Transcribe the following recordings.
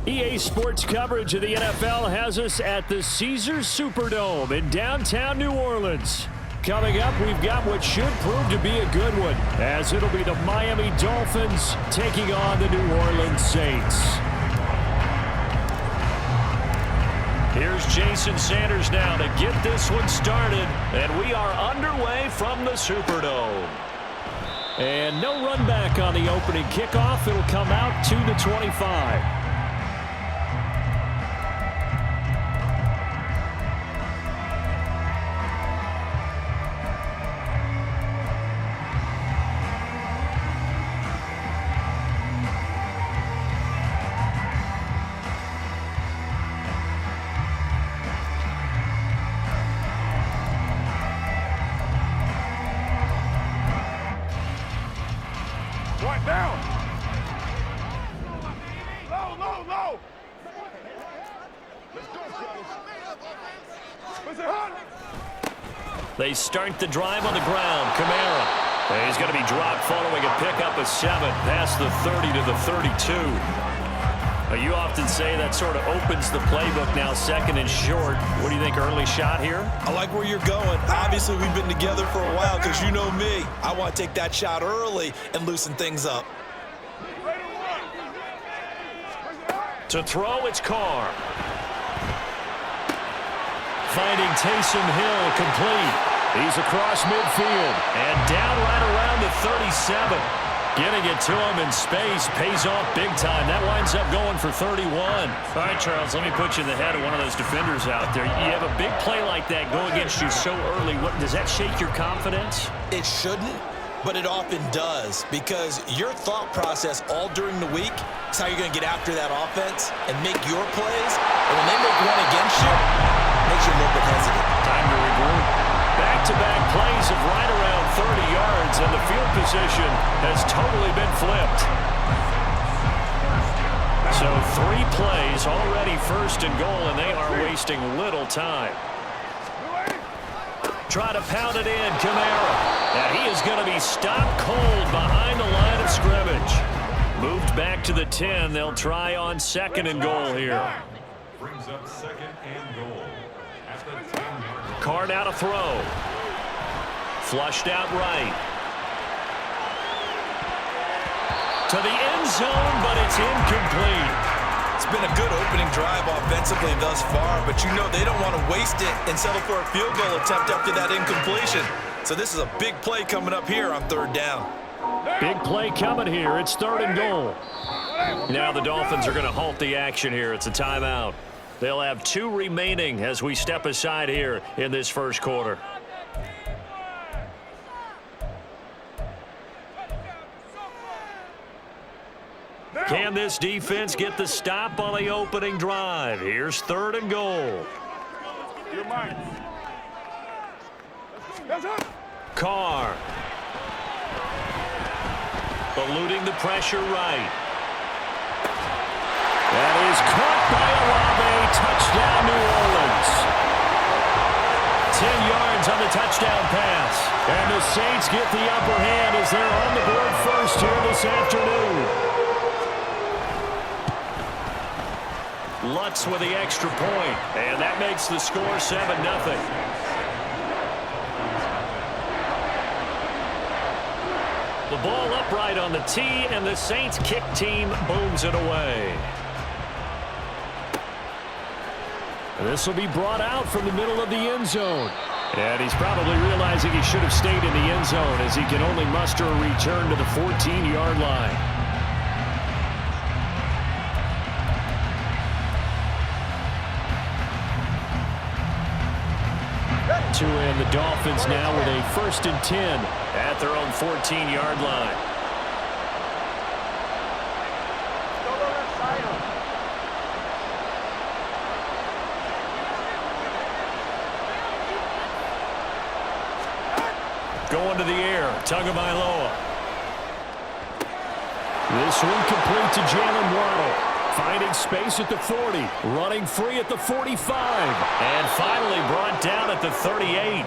EA Sports coverage of the NFL has us at the Caesars Superdome in downtown New Orleans. Coming up, we've got what should prove to be a good one, as it'll be the Miami Dolphins taking on the New Orleans Saints. Here's Jason Sanders now to get this one started, and we are underway from the Superdome. And no run back on the opening kickoff. It'll come out to the 25. Down. Low. Let's go, fellas. They start the drive on the ground. Kamara. He's going to be dropped following a pickup of 7 past the 30 to the 32. You often say that sort of opens the playbook now, second and short. What do you think, early shot here? I like where you're going. Obviously, we've been together for a while because you know me. I want to take that shot early and loosen things up. To throw, it's Carr. Finding Taysom Hill complete. He's across midfield and down right around the 37. Getting it to him in space pays off big time. That winds up going for 31. All right, Charles, let me put you in the head of one of those defenders out there. You have a big play like that go against you so early. Does that shake your confidence? It shouldn't, but it often does, because your thought process all during the week is how you're going to get after that offense and make your plays. And when they make one against you, it makes you a little bit hesitant. Time to regroup. Back-to-back plays of right around 30 yards, and the field position has totally been flipped. So 3 plays already first and goal, and they are wasting little time. Try to pound it in, Kamara. And he is going to be stopped cold behind the line of scrimmage. Moved back to the 10. They'll try on second and goal here. Brings up second and goal. Carr out a throw. Flushed out right. To the end zone, but it's incomplete. It's been a good opening drive offensively thus far, but you know they don't want to waste it and settle for a field goal attempt after that incompletion. So this is a big play coming up here on 3rd down. Big play coming here. It's 3rd and goal. Now the Dolphins are going to halt the action here. It's a timeout. They'll have 2 remaining as we step aside here in this first quarter. Can this defense get the stop on the opening drive? Here's 3rd and goal. Carr. Eluding the pressure right. That is caught by Olave. Touchdown, New Orleans. 10 yards on the touchdown pass. And the Saints get the upper hand as they're on the board first here this afternoon. Lutz with the extra point, and that makes the score 7-0. The ball upright on the tee, and the Saints kick team booms it away. This will be brought out from the middle of the end zone. And he's probably realizing he should have stayed in the end zone as he can only muster a return to the 14-yard line. To end the Dolphins now with a 1st and 10 at their own 14-yard line. Going to the air, Tagovailoa. This one complete to Jalen Waddle. Finding space at the 40, running free at the 45, and finally brought down at the 38.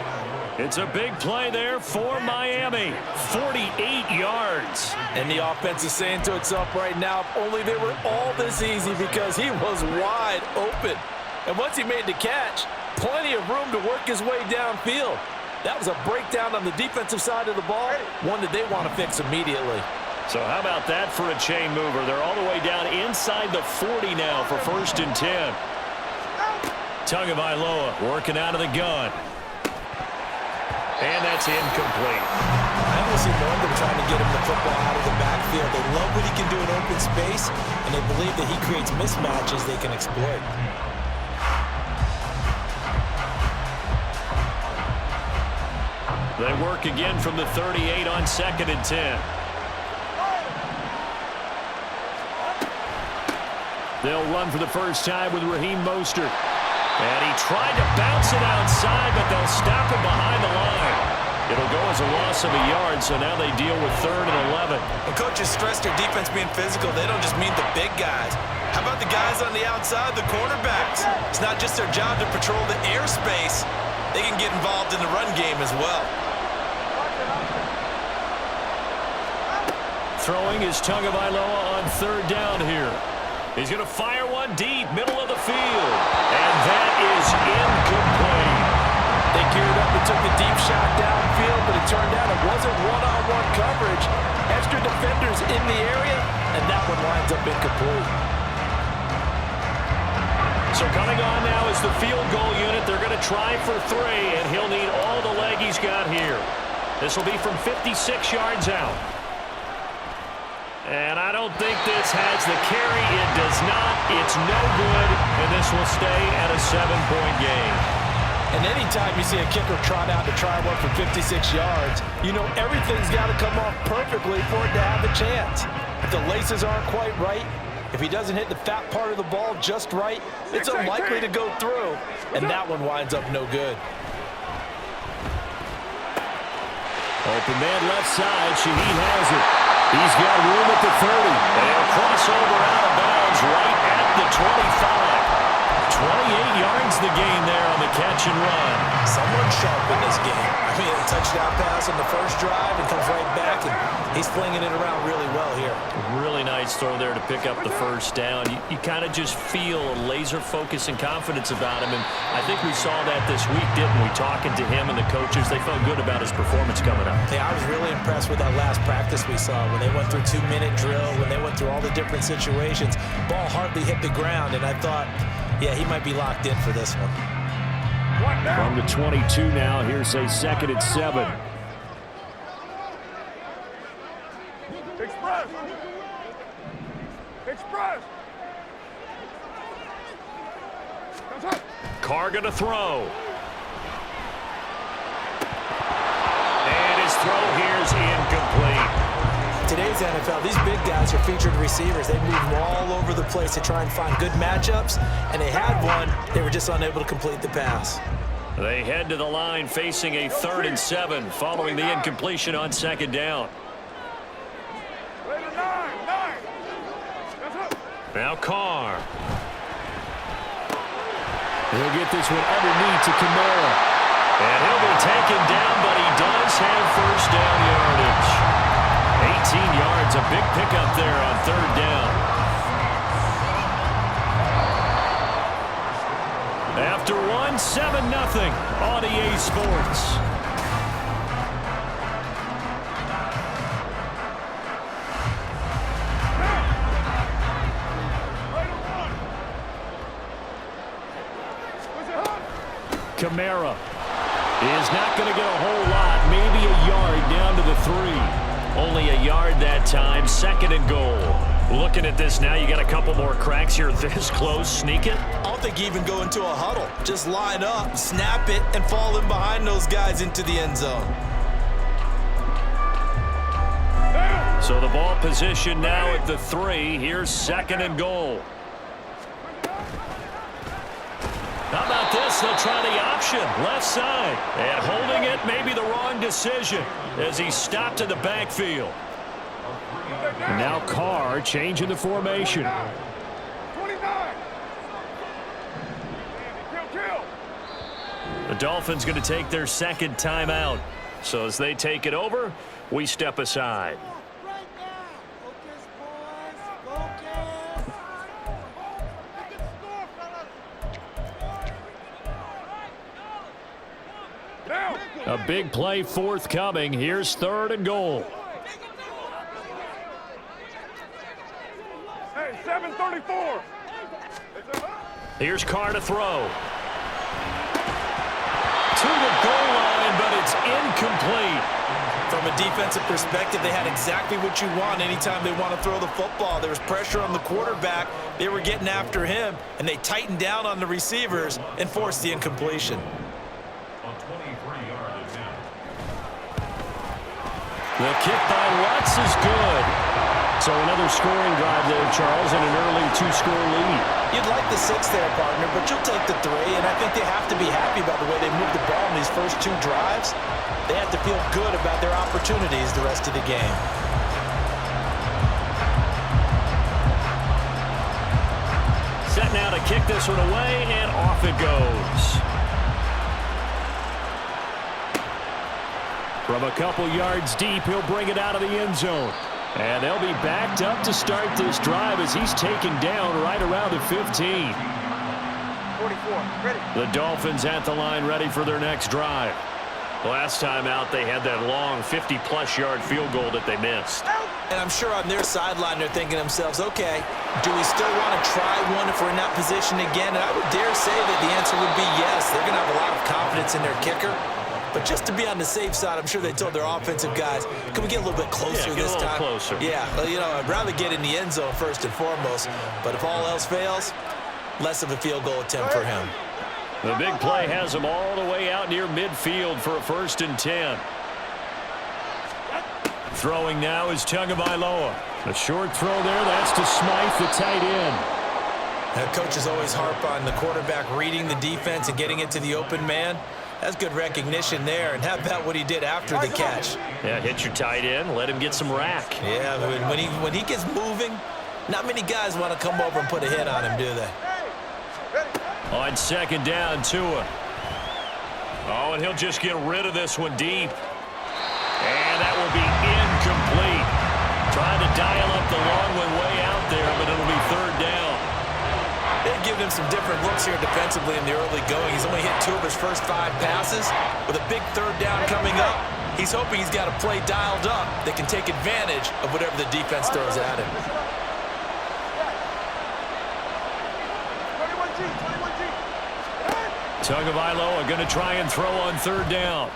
It's a big play there for Miami. 48 yards. And the offense is saying to itself right now, if only they were all this easy, because he was wide open. And once he made the catch, plenty of room to work his way downfield. That was a breakdown on the defensive side of the ball, one that they want to fix immediately. So how about that for a chain mover? They're all the way down inside the 40 now for 1st and 10. Tagovailoa working out of the gun. And that's incomplete. I almost see more of them trying to get him the football out of the backfield. They love what he can do in open space, and they believe that he creates mismatches they can exploit. They work again from the 38 on 2nd and 10. They'll run for the first time with Raheem Mostert. And he tried to bounce it outside, but they'll stop him behind the line. It'll go as a loss of a yard, so now they deal with 3rd and 11. When coaches stress their defense being physical, they don't just mean the big guys. How about the guys on the outside, the cornerbacks? It's not just their job to patrol the airspace. They can get involved in the run game as well. Throwing is Tagovailoa on 3rd down here. He's going to fire one deep, middle of the field. And that is incomplete. They geared up and took the deep shot downfield, but it turned out it wasn't one-on-one coverage. Extra defenders in the area, and that one winds up incomplete. So coming on now is the field goal unit. They're going to try for 3, and he'll need all the leg he's got here. This will be from 56 yards out. And I don't think this has the carry. It does not. It's no good. And this will stay at a 7-point game. And anytime you see a kicker trot out to try one for 56 yards, you know everything's got to come off perfectly for it to have a chance. If the laces aren't quite right, if he doesn't hit the fat part of the ball just right, it's unlikely to go through. And that one winds up no good. Open man left side. Shaheed has it. He's got room at the 30. And crossover out of bounds right at the 25. 28 yards the gain there on the catch and run. Someone sharp in this game. I mean, a touchdown pass on the first drive and comes right back, and he's flinging it around really well here. Really nice throw there to pick up the first down. You kind of just feel a laser focus and confidence about him, and I think we saw that this week, didn't we? Talking to him and the coaches, they felt good about his performance coming up. Yeah, I was really impressed with that last practice we saw when they went through 2-minute drill, when they went through all the different situations. Ball hardly hit the ground, and I thought, yeah, he might be locked in for this one. From the 22 now, here's a 2nd and 7. Express! Express! Carr going to throw. And his throw here is incomplete. Today's NFL, these big guys are featured receivers. They move all over the place to try and find good matchups, and they had one. They were just unable to complete the pass. They head to the line facing a 3rd and 7 following the incompletion on 2nd down. Now Carr. He'll get this one underneath to Kamara. And he'll be taken down, but he does have first down yardage. 18 yards, a big pickup there on 3rd down. After one, 7-0 on EA Sports. Kamara is not going to get a whole lot, maybe a yard down to the 3. Only a yard that time, 2nd and goal. Looking at this now, you got a couple more cracks here this close. Sneak it. I don't think you even go into a huddle. Just line up, snap it, and fall in behind those guys into the end zone. So the ball position now at the 3. Here's 2nd and goal. How about this? They'll try the option, left side. And holding it, maybe the wrong decision as he stopped in the backfield. And now Carr changing the formation. 29. The Dolphins going to take their second timeout. So as they take it over, we step aside. A big play forthcoming. Here's 3rd and goal. Hey, 7:34. Here's Carr to throw. To the goal line, but it's incomplete. From a defensive perspective, they had exactly what you want anytime they want to throw the football. There was pressure on the quarterback. They were getting after him, and they tightened down on the receivers and forced the incompletion. The kick by Lutz is good. So another scoring drive there, Charles, and an early 2-score lead. You'd like the 6 there, partner, but you'll take the 3, and I think they have to be happy about the way they moved the ball in these first 2 drives. They have to feel good about their opportunities the rest of the game. Set now to kick this one away, and off it goes. From a couple yards deep, he'll bring it out of the end zone. And they'll be backed up to start this drive as he's taken down right around the 15. 44, ready. The Dolphins at the line ready for their next drive. Last time out, they had that long 50-plus yard field goal that they missed. And I'm sure on their sideline they're thinking to themselves, okay, do we still want to try one if we're in that position again? And I would dare say that the answer would be yes. They're going to have a lot of confidence in their kicker. But just to be on the safe side, I'm sure they told their offensive guys, can we get a little bit closer this time? Closer. Yeah, well, you know, I'd rather get in the end zone first and foremost. But if all else fails, less of a field goal attempt for him. The big play has him all the way out near midfield for a 1st and 10. Throwing now is Tagovailoa. A short throw there, that's to Smythe, the tight end. Now, coaches always harp on the quarterback reading the defense and getting it to the open man. That's good recognition there. And how about what he did after the catch? Yeah, hit your tight end, let him get some rack. Yeah, when he gets moving, not many guys want to come over and put a hit on him, do they? On 2nd down, Tua. Oh, and he'll just get rid of this one deep. And that will be incomplete. Trying to dial up the long one way out there, but it'll be 3rd down. They've given him some different looks here defensively in the early going. He's only hit 2 of his first 5 passes. With a big 3rd down coming up, he's hoping he's got a play dialed up that can take advantage of whatever the defense throws at him. 21G, 21G. Tagovailoa going to try and throw on 3rd down.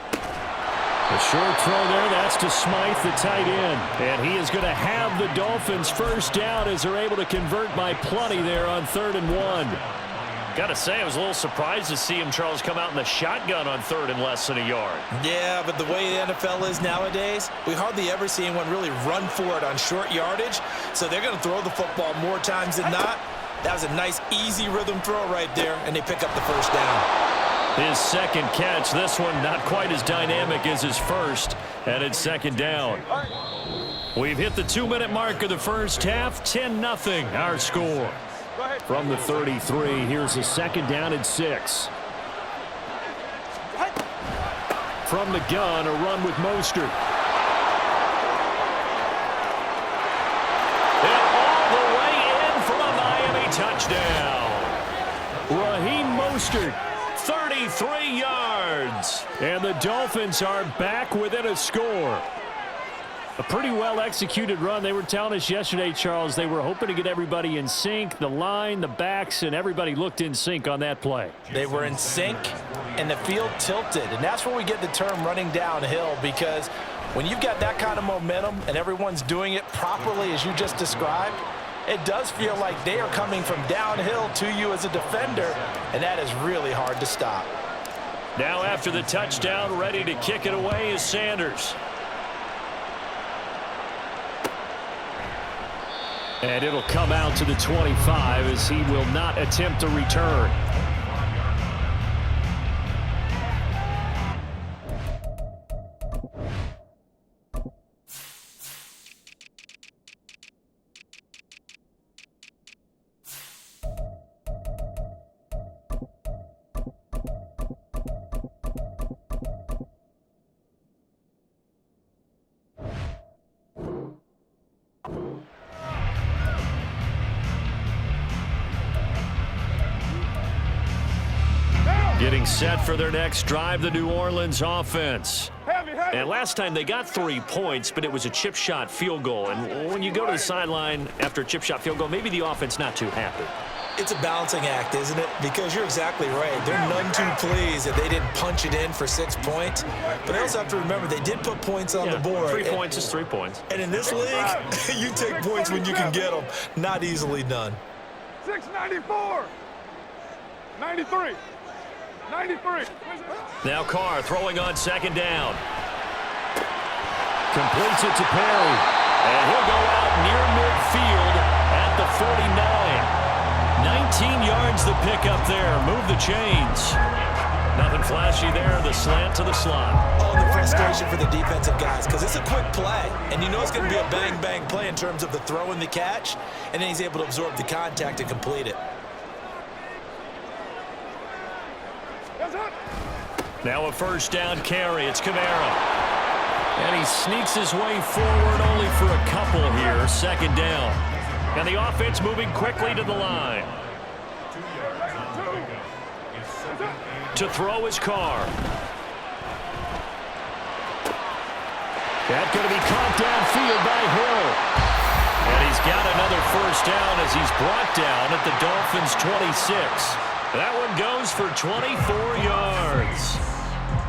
A short throw there, that's to Smythe, the tight end. And he is going to have the Dolphins 1st down as they're able to convert by plenty there on 3rd and 1. Got to say, I was a little surprised to see him, Charles, come out in the shotgun on 3rd and less than a yard. Yeah, but the way the NFL is nowadays, we hardly ever see anyone really run for it on short yardage. So they're going to throw the football more times than not. That was a nice, easy rhythm throw right there, and they pick up the 1st down. His 2nd catch, this one not quite as dynamic as his first, and it's 2nd down. We've hit the 2-minute mark of the first half, 10-0 our score. From the 33, here's a 2nd down and 6. From the gun, a run with Mostert. And all the way in for a Miami touchdown. Raheem Mostert. 33 yards. And the Dolphins are back within a score. A pretty well-executed run. They were telling us yesterday, Charles, they were hoping to get everybody in sync. The line, the backs, and everybody looked in sync on that play. They were in sync, and the field tilted. And that's where we get the term running downhill, because when you've got that kind of momentum and everyone's doing it properly as you just described, it does feel like they are coming from downhill to you as a defender, and that is really hard to stop. Now after the touchdown, ready to kick it away is Sanders. And it'll come out to the 25 as he will not attempt a return. Getting set for their next drive, the New Orleans offense. And last time they got 3 points, but it was a chip shot field goal. And when you go to the sideline after a chip shot field goal, maybe the offense not too happy. It's a balancing act, isn't it? Because you're exactly right. They're none too pleased that they didn't punch it in for 6 points. But they also have to remember they did put points on the board. 3 points is 3 points. And in this league, you take points when you can get them. Not easily done. 694. 93. 93. Now Carr throwing on second down. Completes it to Perry. And he'll go out near midfield at the 49. 19 yards the pickup there. Move the chains. Nothing flashy there. The slant to the slot. Oh, the frustration for the defensive guys because it's a quick play. And you know it's going to be a bang-bang play in terms of the throw and the catch. And then he's able to absorb the contact and complete it. Now a first down carry. It's Kamara. And he sneaks his way forward only for a couple here. Second down. And the offense moving quickly to the line. To throw his Carr. That's going to be caught downfield by Hill. And he's got another first down as he's brought down at the Dolphins' 26. That one goes for 24 yards.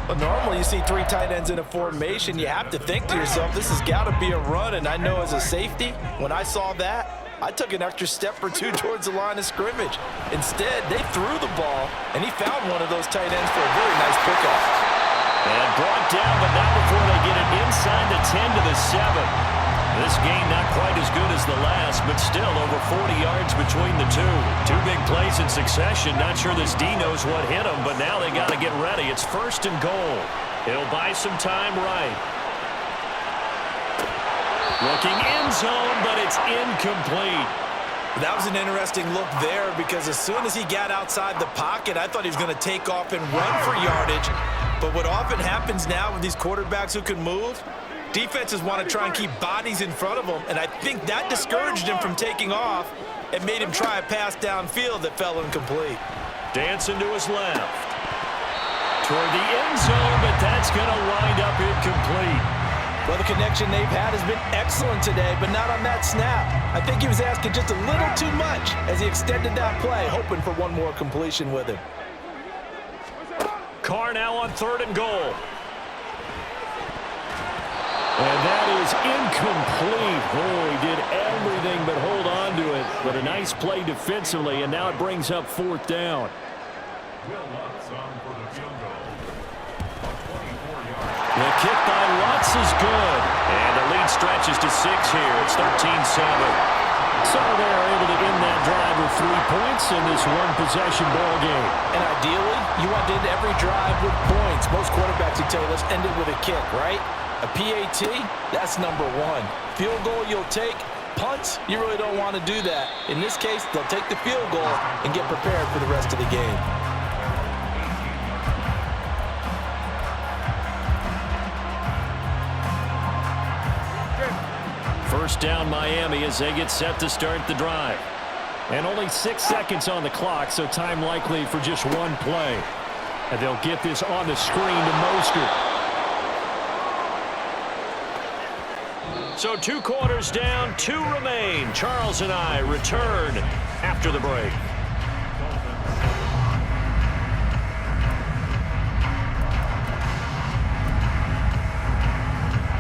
Well, normally you see 3 tight ends in a formation. You have to think to yourself, this has got to be a run. And I know as a safety, when I saw that, I took an extra step or 2 towards the line of scrimmage. Instead, they threw the ball, and he found one of those tight ends for a very nice pickup. And brought down, but not before they get it inside the 10 to the 7. This game not quite as good as the last, but still over 40 yards between the two. 2 big plays in succession. Not sure this D knows what hit him, but now they got to get ready. It's first and goal. He'll buy some time right. Looking end zone, but it's incomplete. That was an interesting look there because as soon as he got outside the pocket, I thought he was going to take off and run for yardage. But what often happens now with these quarterbacks who can move, defenses want to try and keep bodies in front of them, and I think that discouraged him from taking off and made him try a pass downfield that fell incomplete. Dancing to his left. Toward the end zone, but that's going to wind up incomplete. Well, the connection they've had has been excellent today, but not on that snap. I think he was asking just a little too much as he extended that play, hoping for one more completion with him. Carr now on 3rd and goal. And that is incomplete. Oh, he did everything but hold on to it. But a nice play defensively, and now it brings up 4th down. The kick by Lutz is good. And the lead stretches to 6 here. It's 13-7. So they're able to end that drive with 3 points in this one-possession ball game. And ideally, you want to end every drive with points. Most quarterbacks would tell you, let's end it with a kick, right? A PAT, that's number 1. Field goal you'll take. Punts, you really don't want to do that. In this case, they'll take the field goal and get prepared for the rest of the game. First down Miami as they get set to start the drive. And only 6 seconds on the clock, so time likely for just one play. And they'll get this on the screen to Mostert. So 2 quarters down, 2 remain. Charles and I return after the break.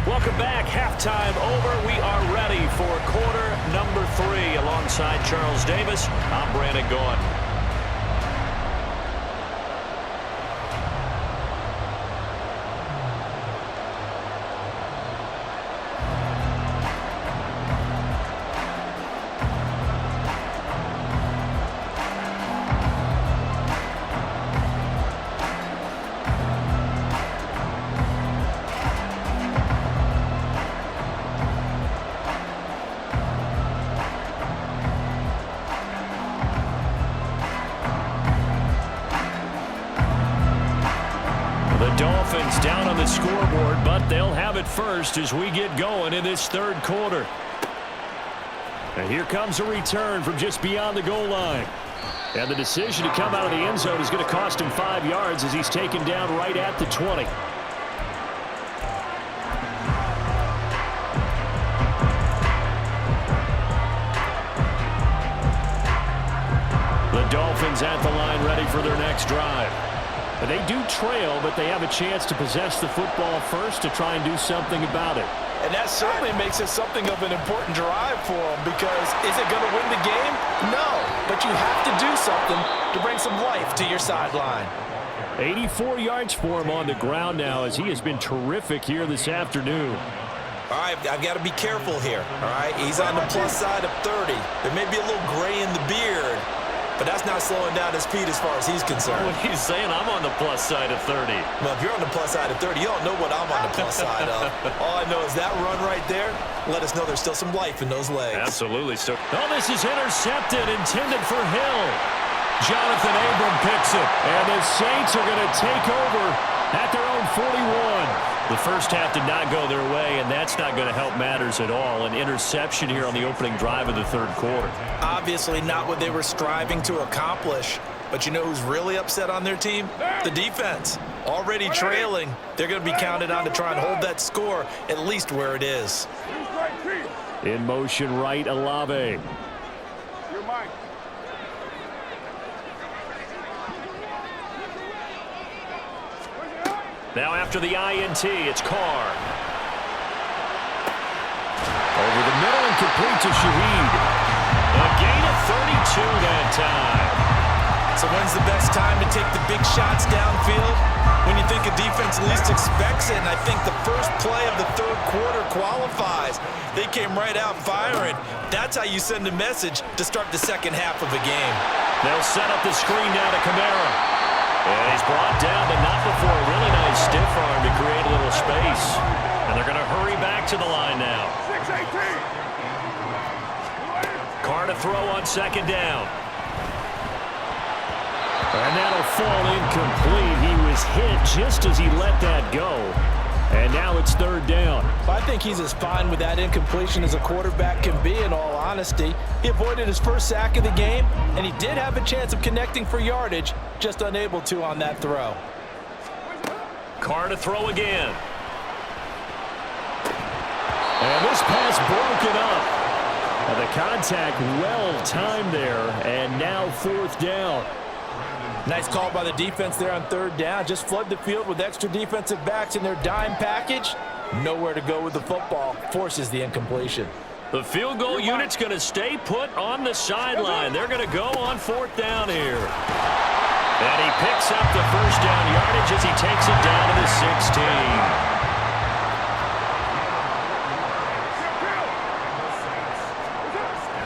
Welcome back. Halftime over. We are ready for quarter number 3. Alongside Charles Davis, I'm Brandon Gaughan. Dolphins down on the scoreboard, but they'll have it first as we get going in this 3rd quarter. And here comes a return from just beyond the goal line. And the decision to come out of the end zone is going to cost him 5 yards as he's taken down right at the 20. The Dolphins at the line ready for their next drive. But they do trail, but they have a chance to possess the football first to try and do something about it. And that certainly makes it something of an important drive for them, because is it going to win the game? No, but you have to do something to bring some life to your sideline. 84 yards for him on the ground now as he has been terrific here this afternoon. All right, I've got to be careful here, all right? He's on the plus side of 30. There may be a little gray in the beard, but that's not slowing down his speed as far as he's concerned. What he's saying, I'm on the plus side of 30. Well, if you're on the plus side of 30, you don't know what I'm on the plus side of. All I know is that run right there, let us know there's still some life in those legs. Absolutely. Oh, this is intercepted, intended for Hill. Jonathan Abram picks it, and the Saints are going to take over at their own 41. The first half did not go their way, and that's not going to help matters at all. An interception here on the opening drive of the third quarter. Obviously not what they were striving to accomplish. But you know who's really upset on their team? The defense. Already trailing. They're going to be counted on to try and hold that score at least where it is. In motion right, Olave. You're mine. Now after the INT, it's Carr. Over the middle and complete to Shaheed. A gain of 32 that time. So when's the best time to take the big shots downfield? When you think a defense least expects it, and I think the first play of the third quarter qualifies. They came right out firing. That's how you send a message to start the second half of a game. They'll set up the screen now to Kamara. And he's brought down, but not before a really nice stiff arm to create a little space. And they're going to hurry back to the line now. 6-18. Carr to throw on second down. And that'll fall incomplete. He was hit just as he let that go. And now it's third down. I think he's as fine with that incompletion as a quarterback can be, in all honesty. He avoided his first sack of the game, and he did have a chance of connecting for yardage, just unable to on that throw. Carr to throw again. And this pass broken up. And the contact well timed there, and now fourth down. Nice call by the defense there on third down. Just flood the field with extra defensive backs in their dime package. Nowhere to go with the football. Forces the incompletion. The field goal unit's going to stay put on the sideline. They're going to go on fourth down here. And he picks up the first down yardage as he takes it down to the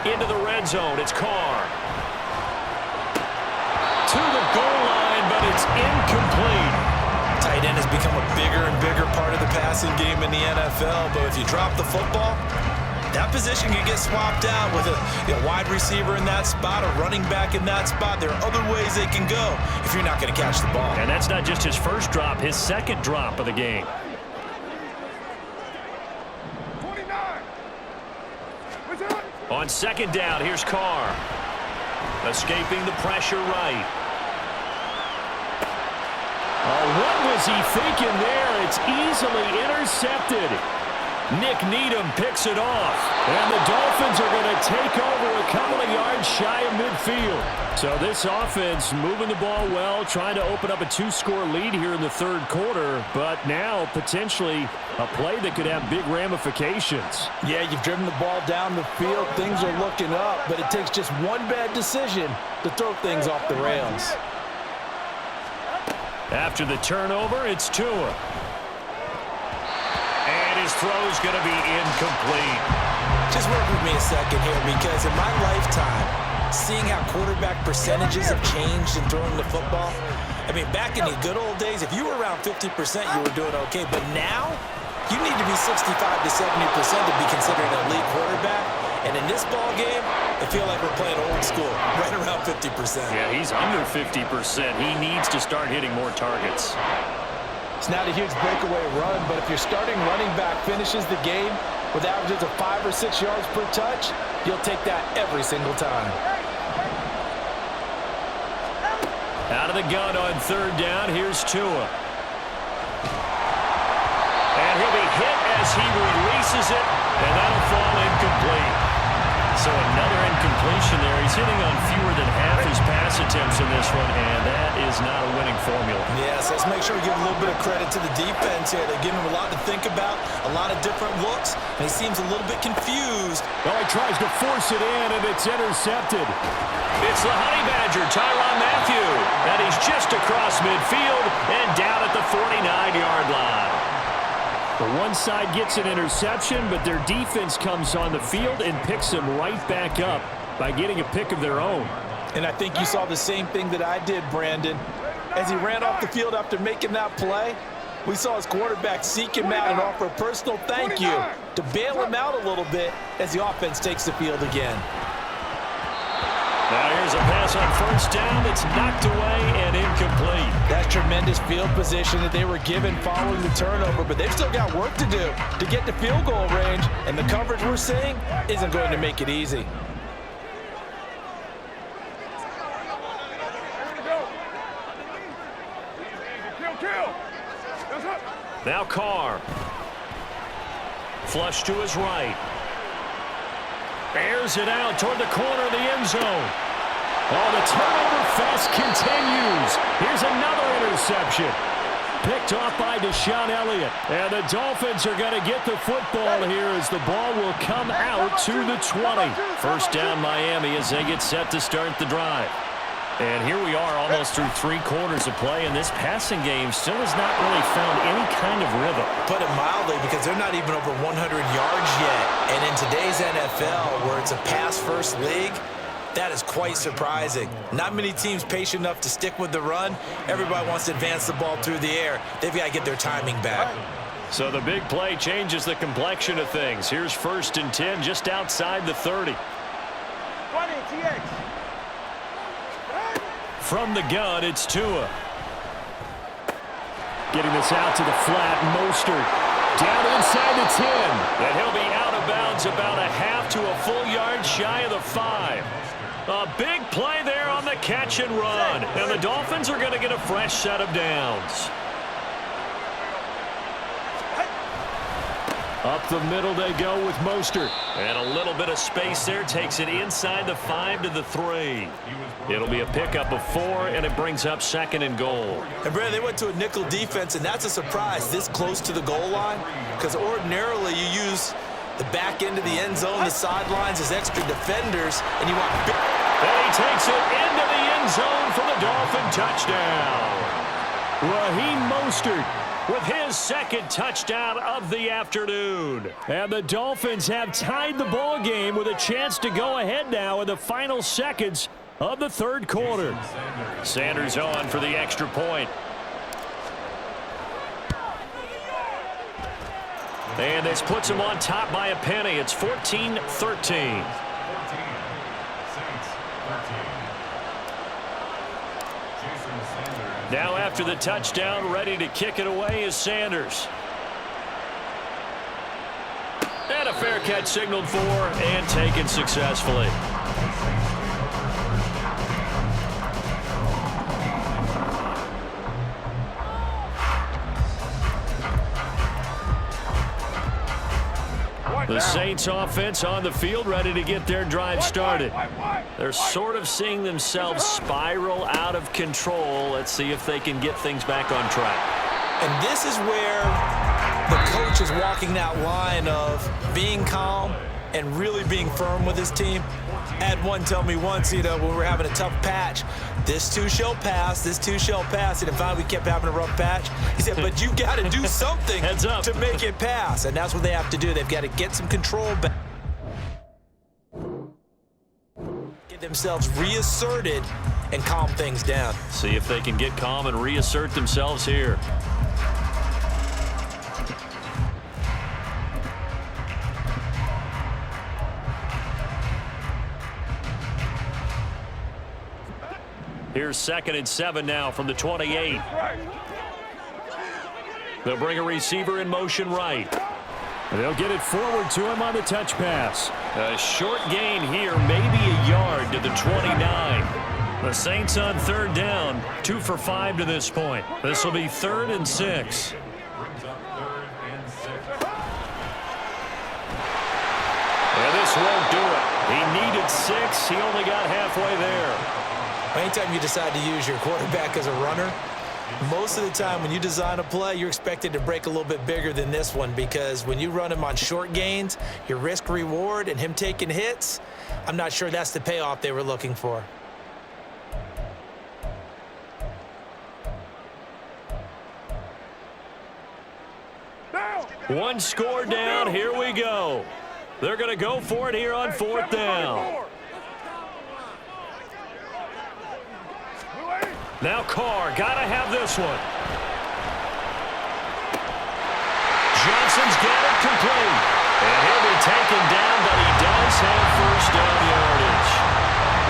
16. Into the red zone. It's Carr. To the goal line, but it's incomplete. Tight end has become a bigger and bigger part of the passing game in the NFL, but if you drop the football, that position can get swapped out with a wide receiver in that spot, a running back in that spot. There are other ways they can go if you're not going to catch the ball. And that's not just his first drop, his second drop of the game. 29. On second down, here's Carr. Escaping the pressure right. Oh, what was he thinking there? It's easily intercepted. Nick Needham picks it off. And the Dolphins are going to take over a couple of yards shy of midfield. So this offense moving the ball well, trying to open up a two-score lead here in the third quarter. But now potentially a play that could have big ramifications. Yeah, you've driven the ball down the field. Things are looking up, but it takes just one bad decision to throw things off the rails. After the turnover, it's Tua. And his throw's going to be incomplete. Just work with me a second here, because in my lifetime, seeing how quarterback percentages have changed in throwing the football, I mean, back in the good old days, if you were around 50%, you were doing okay. But now, you need to be 65 to 70% to be considered an elite quarterback. And in this ball game, I feel like we're playing old school, right around 50%. Yeah, he's under 50%. He needs to start hitting more targets. It's not a huge breakaway run, but if your starting running back finishes the game with averages of 5 or 6 yards per touch, you'll take that every single time. Out of the gun on third down, here's Tua. And he'll be hit as he releases it, and that'll fall incomplete. So another incompletion there. He's hitting on fewer than half his pass attempts in this one, and that is not a winning formula. Yes, let's make sure we give a little bit of credit to the defense here. They're giving him a lot to think about, a lot of different looks, and he seems a little bit confused. Well, he tries to force it in, and it's intercepted. It's the Honey Badger, Tyrann Mathieu, and he's just across midfield and down at the 49-yard line. The one side gets an interception, but their defense comes on the field and picks them right back up by getting a pick of their own. And I think you saw the same thing that I did, Brandon. As he ran off the field after making that play, we saw his quarterback seek him out and offer a personal thank you to bail him out a little bit as the offense takes the field again. Now here's a pass on first down that's knocked away and incomplete. That's tremendous field position that they were given following the turnover, but they've still got work to do to get to field goal range, and the coverage we're seeing isn't going to make it easy. Now Carr. Flush to his right. Airs it out toward the corner of the end zone. Oh, the turnover fest continues. Here's another interception. Picked off by Deshaun Elliott. And the Dolphins are going to get the football here as the ball will come out to the 20. First down Miami as they get set to start the drive. And here we are almost through 3 quarters of play, and this passing game still has not really found any kind of rhythm. Put it mildly, because they're not even over 100 yards yet. And in today's NFL, where it's a pass-first league, that is quite surprising. Not many teams patient enough to stick with the run. Everybody wants to advance the ball through the air. They've got to get their timing back. So the big play changes the complexion of things. Here's 1st and 10 just outside the 30. From the gun, it's Tua. Getting this out to the flat, Mostert. Down inside the 10. And he'll be out of bounds about a half to a full yard shy of the 5. A big play there on the catch and run. And the Dolphins are going to get a fresh set of downs. Up the middle they go with Mostert. And a little bit of space there takes it inside the 5 to the 3. It'll be a pickup of 4, and it brings up 2nd and goal. And, Brad, they went to a nickel defense, and that's a surprise this close to the goal line, because ordinarily you use the back end of the end zone, the sidelines as extra defenders, and you want big. And he takes it into the end zone for the Dolphin touchdown. Raheem Mostert with his 2nd touchdown of the afternoon. And the Dolphins have tied the ball game with a chance to go ahead now in the final seconds of the 3rd quarter. Sanders on for the extra point. And this puts him on top by a penny. It's 14-13. Now after the touchdown, ready to kick it away is Sanders. And a fair catch signaled for and taken successfully. The Saints offense on the field ready to get their drive started. They're sort of seeing themselves spiral out of control. Let's see if they can get things back on track. And this is where the coach is walking that line of being calm and really being firm with his team. I had one tell me once, when we were having a tough patch, this too shall pass, this too shall pass. And finally we kept having a rough patch. He said, but you got to do something to make it pass. And that's what they have to do. They've got to get some control back. Get themselves reasserted and calm things down. See if they can get calm and reassert themselves here. Here's 2nd and 7 now from the 28. They'll bring a receiver in motion right. They'll get it forward to him on the touch pass. A short gain here, maybe a yard to the 29. The Saints on third down, 2 for 5 to this point. This will be 3rd and 6. And this won't do it. He needed 6. He only got halfway there. Anytime you decide to use your quarterback as a runner, most of the time when you design a play, you're expected to break a little bit bigger than this one, because when you run him on short gains, your risk-reward and him taking hits, I'm not sure that's the payoff they were looking for. One score down. Here we go. They're going to go for it here on 4th down. Now Carr, got to have this one. Johnson's got it complete. And he'll be taken down, but he does have first down yardage.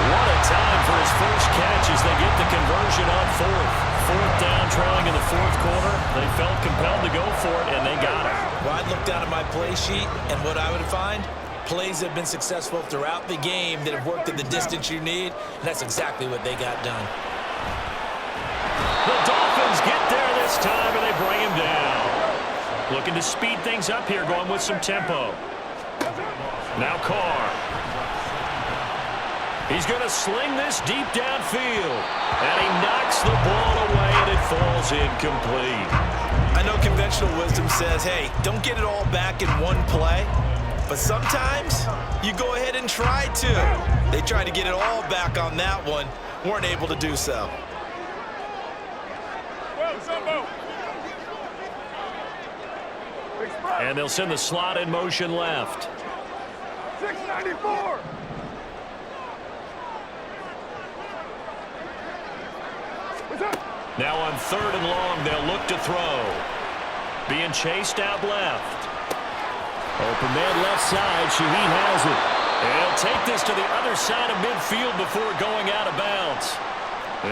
What a time for his first catch as they get the conversion on 4th. 4th down, trailing in the 4th quarter. They felt compelled to go for it, and they got it. Well, I'd look down at my play sheet, and what I would find, plays have been successful throughout the game that have worked at the distance you need, and that's exactly what they got done. The Dolphins get there this time, and they bring him down. Looking to speed things up here, going with some tempo. Now Carr. He's going to sling this deep downfield. And he knocks the ball away, and it falls incomplete. I know conventional wisdom says, hey, don't get it all back in one play. But sometimes you go ahead and try to. They tried to get it all back on that one. Weren't able to do so. And they'll send the slot in motion left. 694. Now on 3rd and long, they'll look to throw. Being chased out left. Open man left side. Shaheed has it. And he'll take this to the other side of midfield before going out of bounds.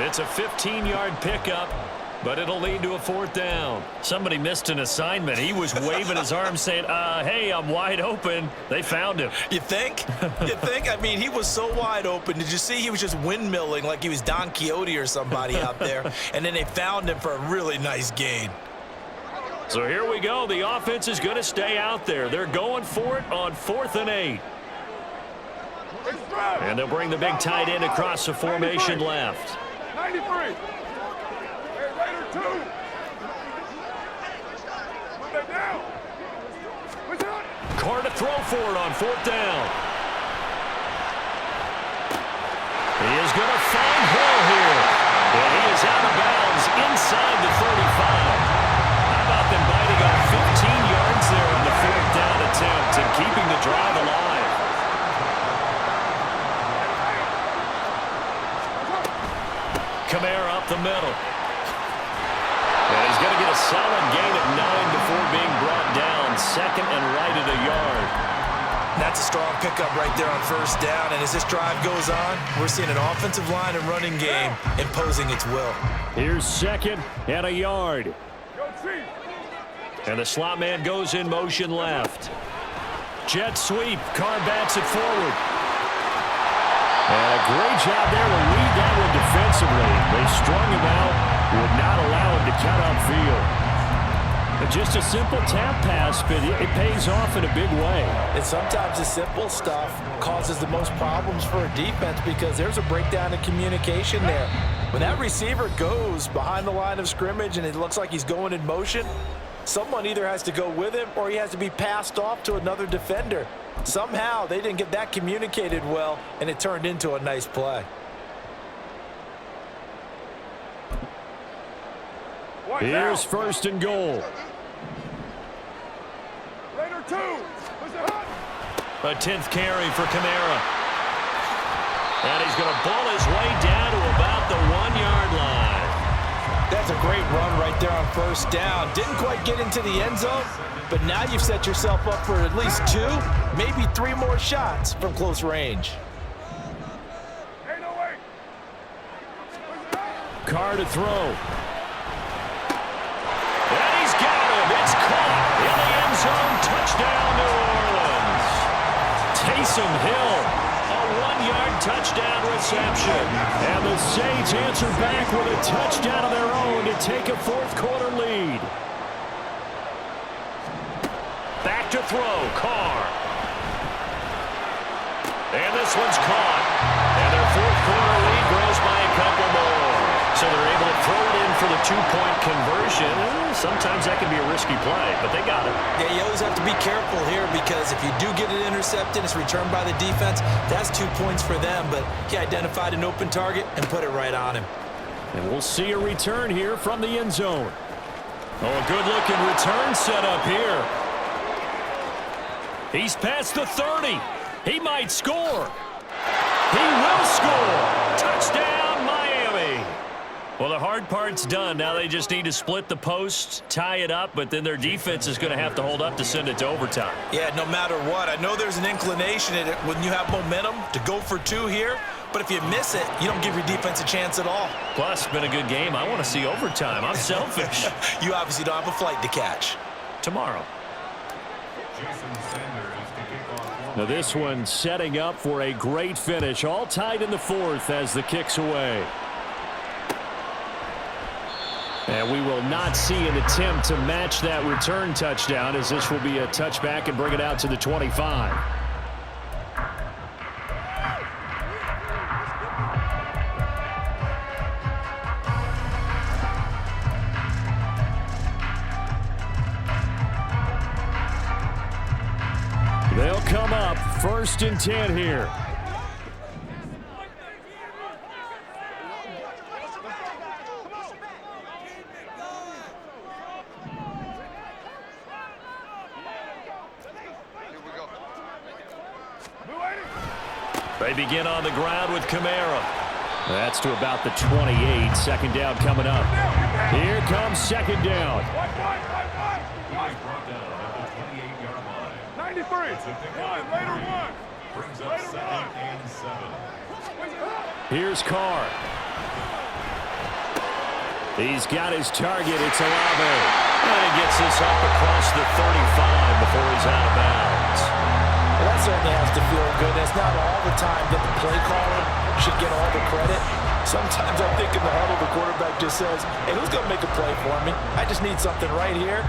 It's a 15-yard pickup, but it'll lead to a 4th down. Somebody missed an assignment. He was waving his arms saying, hey, I'm wide open. They found him. You think? You think? I mean, he was so wide open. Did you see he was just windmilling like he was Don Quixote or somebody out there? And then they found him for a really nice gain. So here we go. The offense is going to stay out there. They're going for it on 4th and 8. And they'll bring the big tight end across the formation left. 93. Hey, Raider 2. Put that down. What's that? Carr to throw for it on 4th down. He is going to find Hill here. And he is out of bounds inside the 35. How about them biting off 15 yards there on the 4th down attempt and keeping the drive alive? Kamara up the middle. And he's going to get a solid gain of 9 before being brought down. 2nd and right at a yard. That's a strong pickup right there on 1st down. And as this drive goes on, we're seeing an offensive line and running game imposing its will. Here's 2nd and a yard. And the slot man goes in motion left. Jet sweep. Carr bats it forward. And a great job there to read that one defensively. They strung him out, would not allow him to cut upfield. Just a simple tap pass, but it pays off in a big way. And sometimes the simple stuff causes the most problems for a defense because there's a breakdown in communication there. When that receiver goes behind the line of scrimmage and it looks like he's going in motion, someone either has to go with him or he has to be passed off to another defender. Somehow they didn't get that communicated well, and it turned into a nice play. Here's 1st and goal. Raider 2. A 10th carry for Kamara. And he's going to ball his way down to about the 1-yard line. That's a great run right there on 1st down. Didn't quite get into the end zone, but now you've set yourself up for at least 2, maybe 3 more shots from close range. Carr to throw. And he's got him. It's caught in the end zone. Touchdown, New Orleans. Taysom Hill, a 1-yard touchdown reception. And the Saints answer back with a touchdown of their own to take a fourth-quarter lead. Back to throw, Carr. And this one's caught. And their fourth-quarter lead grows by a couple more. So they're able to throw it in for the two-point conversion. Sometimes that can be a risky play, but they got it. Yeah, you always have to be careful here because if you do get it intercepted, it's returned by the defense. That's 2 points for them, but he identified an open target and put it right on him. And we'll see a return here from the end zone. Oh, a good-looking return set up here. He's past the 30. He might score. He will score. Touchdown, Miami. Well, the hard part's done. Now they just need to split the posts, tie it up, but then their defense is going to have to hold up to send it to overtime. Yeah, no matter what. I know there's an inclination in it when you have momentum to go for two here, but if you miss it, you don't give your defense a chance at all. Plus, it's been a good game. I want to see overtime. I'm selfish. You obviously don't have a flight to catch. Tomorrow. Now this one setting up for a great finish. All tied in the fourth as the kick's away. And we will not see an attempt to match that return touchdown, as this will be a touchback and bring it out to the 25. They'll come up 1st and 10 here. They begin on the ground with Kamara. That's to about the 28. Second down coming up. Here comes second down. 93. Later one. Brings up 2nd and 7. Here's Carr. He's got his target. It's Olave. And he gets this up across the 35 before he's out of bounds. Well, that certainly has to feel good. It's not all the time that the play caller should get all the credit. Sometimes I think in the huddle, the quarterback just says, hey, who's going to make a play for me? I just need something right here.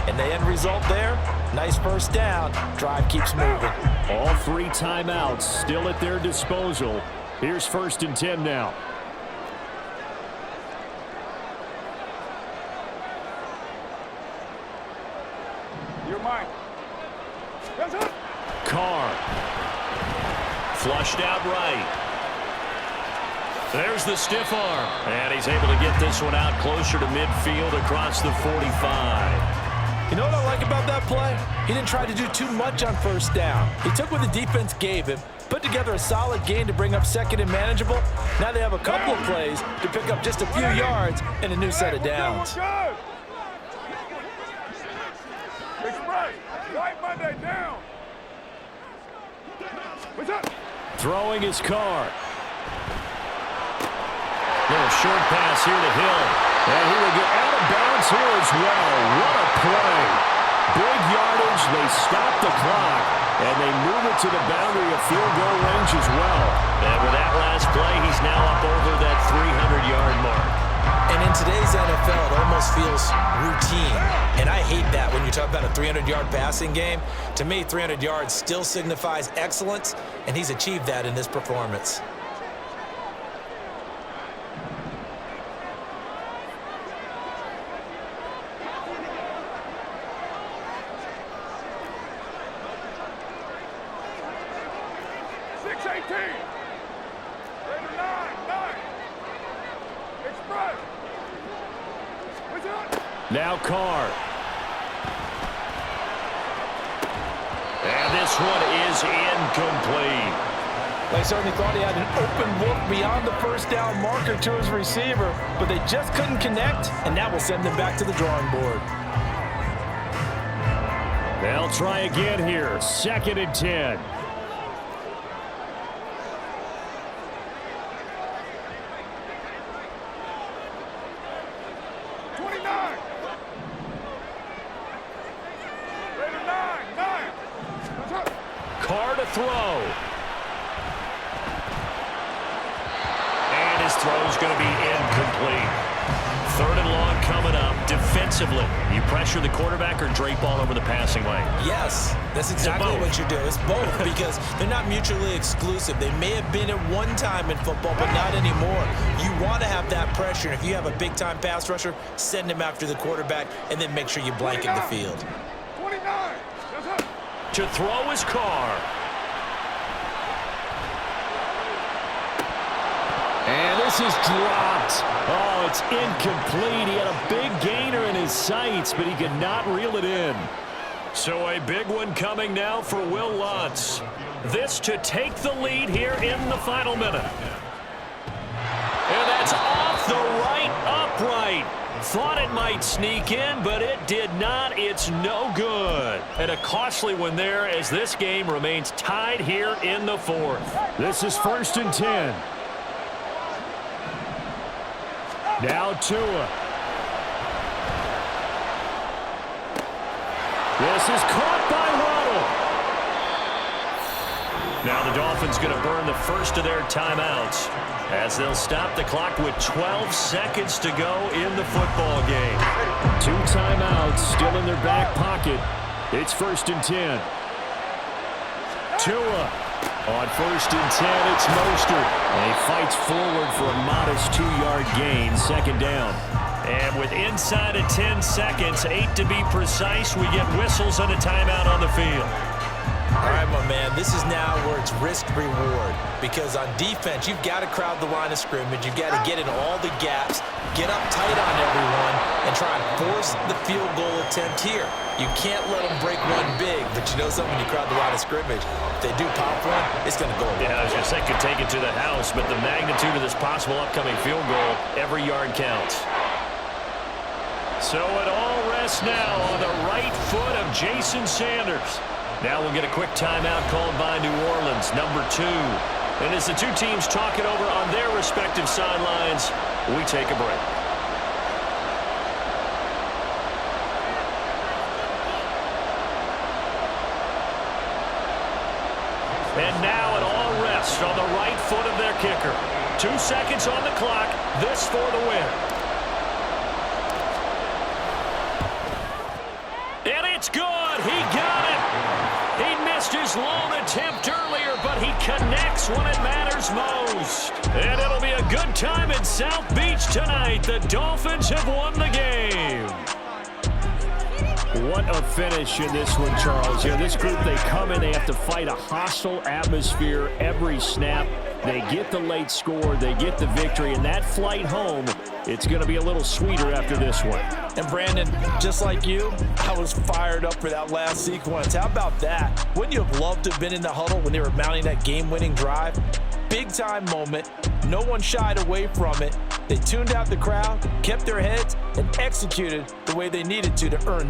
And the end result there, nice first down. Drive keeps moving. All 3 timeouts still at their disposal. Here's 1st and 10 now. You're mine. That's it. Carr. Flushed out right. There's the stiff arm. And he's able to get this one out closer to midfield across the 45. You know what I like about that play? He didn't try to do too much on first down. He took what the defense gave him, put together a solid gain to bring up 2nd and manageable. Now they have a couple of plays to pick up just a few yards and a new set of downs. Express. White Monday down. What's up? Throwing his Carr. Little short pass here to Hill. And he will get out of bounds here as well. What a play. Big yardage. They stop the clock. And they move it to the boundary of field goal range as well. And with that last play, he's now up over that 300-yard mark. And in today's NFL, it almost feels routine. And I hate that when you talk about a 300-yard passing game. To me, 300 yards still signifies excellence, and he's achieved that in this performance. Now Carr. And this one is incomplete. They certainly thought he had an open look beyond the first down marker to his receiver, but they just couldn't connect, and that will send them back to the drawing board. They'll try again here. 2nd and 10. Carr to throw. His throw's going to be incomplete. 3rd and long coming up. Defensively, you pressure the quarterback or drape all over the passing lane? Yes, that's exactly what you do. It's both because they're not mutually exclusive. They may have been at one time in football, but not anymore. You want to have that pressure. If you have a big-time pass rusher, send him after the quarterback, and then make sure you blanket the field. 29. That's it. To throw is Carr. And this is dropped. Oh, it's incomplete. He had a big gainer in his sights, but he could not reel it in. So a big one coming now for Will Lutz. This to take the lead here in the final minute. And that's off the right upright. Thought it might sneak in, but it did not. It's no good. And a costly one there as this game remains tied here in the 4th. This is 1st and 10. Now Tua. This is caught by Waddle. Now the Dolphins going to burn the first of their timeouts as they'll stop the clock with 12 seconds to go in the football game. 2 timeouts still in their back pocket. It's 1st and 10. Tua. On 1st and 10, it's Mostert. And he fights forward for a modest 2-yard gain, 2nd down. And with inside of 10 seconds, 8 to be precise, we get whistles and a timeout on the field. All right, my man, this is now where it's risk-reward. Because on defense, you've got to crowd the line of scrimmage. You've got to get in all the gaps, get up tight on everyone, and try and force the field goal attempt here. You can't let them break one big, but you know something, when you crowd the line of scrimmage, if they do pop one, it's going to go away. Yeah, I was going to say, could take it to the house, but the magnitude of this possible upcoming field goal, every yard counts. So it all rests now on the right foot of Jason Sanders. Now we'll get a quick timeout called by New Orleans, number 2. And as the two teams talk it over on their respective sidelines, we take a break. And now it all rests on the right foot of their kicker. 2 seconds on the clock, this for the win. And it's good. He got it. He missed his lone attempt earlier, but he connects when it matters most. And it'll be a good time in South Beach tonight. The Dolphins have won the game. What a finish in this one, Charles. You know, this group, they come in, they have to fight a hostile atmosphere every snap. They get the late score, they get the victory, and that flight home, it's going to be a little sweeter after this one. And Brandon, just like you, I was fired up for that last sequence. How about that? Wouldn't you have loved to have been in the huddle when they were mounting that game-winning drive? Big-time moment. No one shied away from it. They tuned out the crowd, kept their heads, and executed the way they needed to earn that.